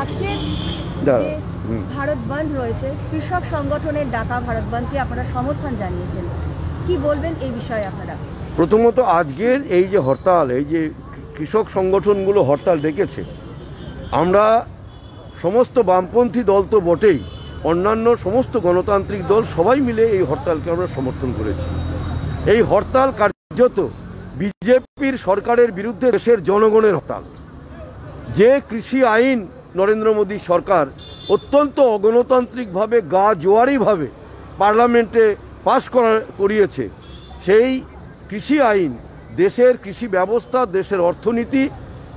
আজকে যে ভারত বন্ধ রয়েছে, কৃষক সংগঠনের ডাকা ভারত বন্ধকে আপনারা সমর্থন জানিয়েছেন, কি বলবেন এই বিষয়ে আপনারা? প্রথমত আজকের এই যে হরতাল, এই যে কৃষক সংগঠনগুলো হরতাল ডেকেছে, আমরা সমস্ত বামপন্থী দল তো বটেই, অন্যান্য সমস্ত গণতান্ত্রিক দল সবাই মিলে এই হরতালকে আমরা সমর্থন করেছি। এই হরতাল কার্যত বিজেপির সরকারের বিরুদ্ধে দেশের জনগণের হরতাল। যে কৃষি আইন নরেন্দ্র মোদী সরকার অত্যন্ত অগণতান্ত্রিকভাবে গা জোয়ারিভাবে পার্লামেন্টে পাশ করিয়েছে, সেই কৃষি আইন দেশের কৃষি ব্যবস্থা, দেশের অর্থনীতি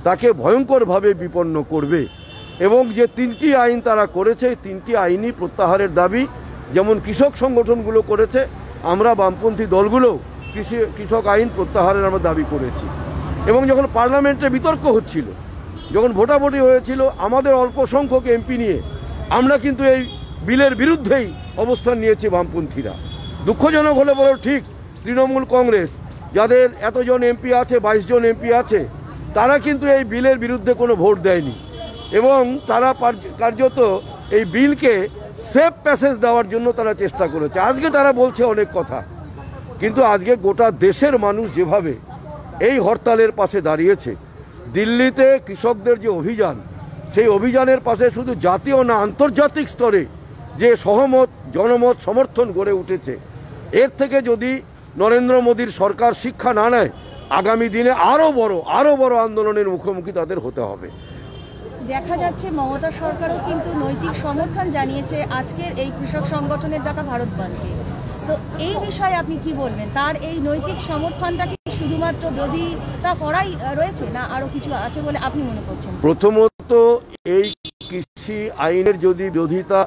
তাকে ভয়ঙ্করভাবে বিপন্ন করবে। এবং যে তিনটি আইন তারা করেছে, তিনটি আইনই প্রত্যাহারের দাবি। যেমন কৃষক সংগঠনগুলো করেছে, আমরা বামপন্থী দলগুলোও কৃষক আইন প্রত্যাহারের আমরা দাবি করেছি। এবং যখন পার্লামেন্টে বিতর্ক হচ্ছিল, যখন ভোটাভুটি হয়েছিল আমাদের অল্প সংখ্যক এমপি নিয়ে, আমরা কিন্তু এই বিলের বিরুদ্ধেই অবস্থান নিয়েছি বামপন্থীরা। দুঃখজনক হলে বলো ঠিক, তৃণমূল কংগ্রেস যাদের এতজন এমপি আছে, 22 জন এমপি আছে, তারা কিন্তু এই বিলের বিরুদ্ধে কোনো ভোট দেয়নি এবং তারা কার্যত এই বিলকে সেফ প্যাসেজ দেওয়ার জন্য তারা চেষ্টা করেছে। আজকে তারা বলছে অনেক কথা, কিন্তু আজকে গোটা দেশের মানুষ যেভাবে এই হরতালের পাশে দাঁড়িয়েছে, দিল্লিতে কৃষকদের যে অভিযান, সেই অভিযানের পাশে শুধু জাতীয় না আন্তর্জাতিক স্তরে যে সহমত, জনমত, সমর্থন গড়ে উঠেছে, এর থেকে যদি নরেন্দ্র মোদীর সরকার শিক্ষা না নেয়, আগামী দিনে আরও বড় আন্দোলনের মুখোমুখি তাদের হতে হবে। দেখা যাচ্ছে মমতা সরকারও কিন্তু নৈতিক সমর্থন জানিয়েছে আজকের এই কৃষক সংগঠনের ডাকা ভারত বন্ধকে। তো এই বিষয়ে আপনি কি বলবেন? তার এই নৈতিক সমর্থনটা কি শুধুমাত্র বিরোধিতা করাই রয়েছে, না আরো কিছু আছে বলে আপনি মনে করছেন? প্রথমত, এই কৃষি আইনের যদি বিরোধিতা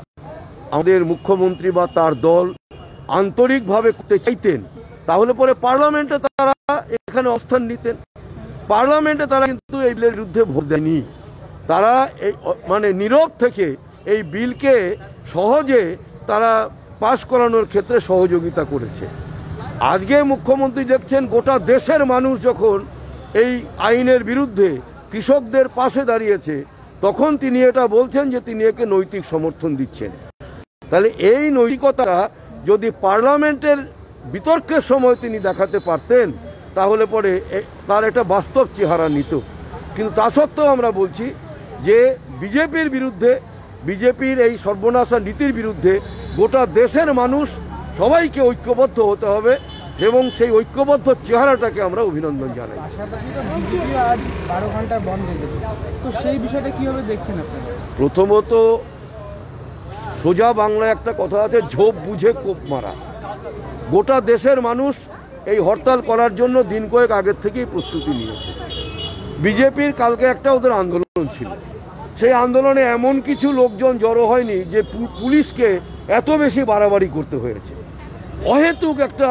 আমাদের মুখ্যমন্ত্রী বা তার দল আন্তরিকভাবে করতে চাইতেন, তাহলে পরে পার্লামেন্টে তারা এখানে অবস্থান নিতেন। পার্লামেন্টে তারা কিন্তু এই বিলের বিরুদ্ধে ভোট দেয়নি। তারা এই নীরব থেকে এই বিলকে সহজে তারা পাশ করানোর ক্ষেত্রে সহযোগিতা করেছে। আজকে মুখ্যমন্ত্রী দেখছেন গোটা দেশের মানুষ যখন এই আইনের বিরুদ্ধে কৃষকদের পাশে দাঁড়িয়েছে, তখন তিনি এটা বলছেন যে তিনি একে নৈতিক সমর্থন দিচ্ছেন। তাহলে এই নৈতিকতা যদি পার্লামেন্টের বিতর্কের সময় তিনি দেখাতে পারতেন, তাহলে পরে তার একটা বাস্তব চেহারা নিত। কিন্তু তা সত্ত্বেও আমরা বলছি যে বিজেপির বিরুদ্ধে, বিজেপির এই সর্বনাশা নীতির বিরুদ্ধে গোটা দেশের মানুষ সবাইকে ঐক্যবদ্ধ হতে হবে এবং সেই ঐক্যবদ্ধ চেহারাটাকে আমরা অভিনন্দন জানাই। প্রথমত, সোজা বাংলায় একটা কথা আছে, ঝোপ বুঝে কোপ মারা। গোটা দেশের মানুষ এই হরতাল করার জন্য দিন কয়েক আগের থেকেই প্রস্তুতি নিয়েছে। বিজেপির কালকে একটা ওদের আন্দোলন ছিল, সেই আন্দোলনে এমন কিছু লোকজন জড়ো হয়নি যে পুলিশকে এত বেশি বাড়াবাড়ি করতে হয়েছে। অহেতুক একটা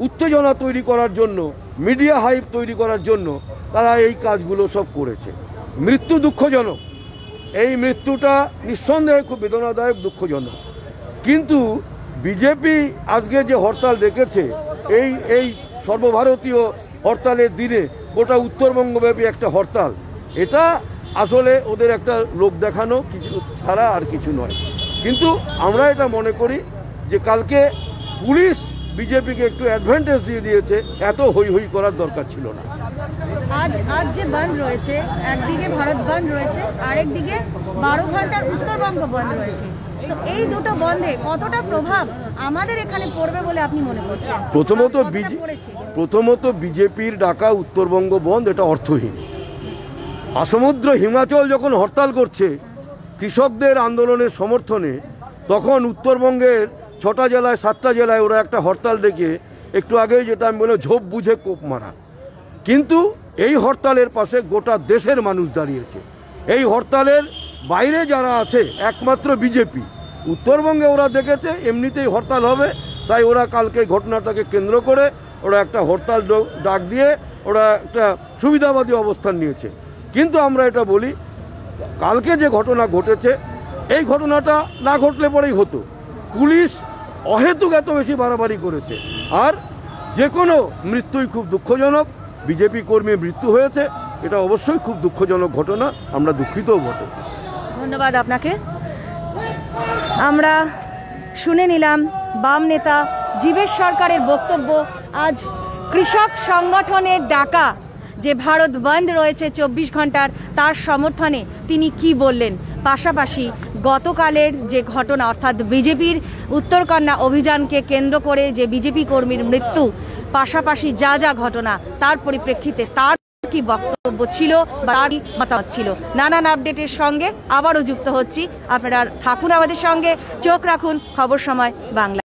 উত্তেজনা তৈরি করার জন্য, মিডিয়া হাইপ তৈরি করার জন্য তারা এই কাজগুলো সব করেছে। মৃত্যু দুঃখজনক, এই মৃত্যুটা নিঃসন্দেহে খুব বেদনাদায়ক, দুঃখজনক। কিন্তু বিজেপি আজকে যে হরতাল ডেকেছে, এই সর্বভারতীয় হরতালের দিনে গোটা উত্তরবঙ্গব্যাপী একটা হরতাল, এটা আসলে ওদের একটা লোক দেখানো কিছু ছাড়া আর কিছু নয়। কিন্তু আমরা এটা মনে করি যে কালকে পুলিশ বিজেপিকে একটু অ্যাডভান্টেজ দিয়ে দিয়েছে, এত হই হই করার দরকার ছিল না। আজ যে বন্ধ রয়েছে, একদিকে ভারত বন্ধ রয়েছে, আরেকদিকে 12 ঘন্টার উত্তরবঙ্গ বন্ধ রয়েছে। তো এই দুটো বন্ধে কতটা প্রভাব আমাদের এখানে পড়বে বলে আপনি মনে করছেন? প্রথমত বিজেপির ডাকা উত্তরবঙ্গ বন্ধ এটা অর্থহীন। সমুদ্র হিমাচল যখন হরতাল করছে কৃষকদের আন্দোলনের সমর্থনে, তখন উত্তরবঙ্গের 6টা জেলায় 7টা জেলায় ওরা একটা হরতাল ডেকে, একটু আগেই যেটা আমি বললাম, ঝোপ বুঝে কোপ মারা। কিন্তু এই হরতালের পাশে গোটা দেশের মানুষ দাঁড়িয়েছে। এই হরতালের বাইরে যারা আছে একমাত্র বিজেপি। উত্তরবঙ্গে ওরা দেখেছে এমনিতেই হরতাল হবে, তাই ওরা কালকে ঘটনাটাকে কেন্দ্র করে ওরা একটা হরতাল ডাক দিয়ে ওরা একটা সুবিধাবাদী অবস্থান নিয়েছে। কিন্তু আমরা এটা বলি, কালকে যে ঘটনা ঘটেছে, এই ঘটনাটা না ঘটলে পরেই হতো। পুলিশ অহেতুক এত বেশি বাড়াবাড়ি করেছে, আর যে কোনো মৃত্যুই খুব দুঃখজনক। বিজেপি কর্মীর মৃত্যু হয়েছে, এটা অবশ্যই খুব দুঃখজনক ঘটনা, আমরা দুঃখিতও বটে। ধন্যবাদ আপনাকে। আমরা শুনে নিলাম বাম নেতা জীবেশ সরকারের বক্তব্য। আজ কৃষক সংগঠনের ডাকা যে ভারত বন্ধ রয়েছে 24 ঘন্টার, তার সমর্থনে তিনি কি বললেন। পাশাপাশি গতকালের যে ঘটনা, অর্থাৎ বিজেপির উত্তরকন্যা অভিযানকে কেন্দ্র করে যে বিজেপি কর্মীর মৃত্যু, পাশাপাশি যা যা ঘটনা, তার পরিপ্রেক্ষিতে তার কি বক্তব্য ছিল বা তার কি মতামত ছিল। নানান আপডেটের সঙ্গে আবারও যুক্ত হচ্ছি। আপনারা থাকুন আমাদের সঙ্গে, চোখ রাখুন খবর সময় বাংলা।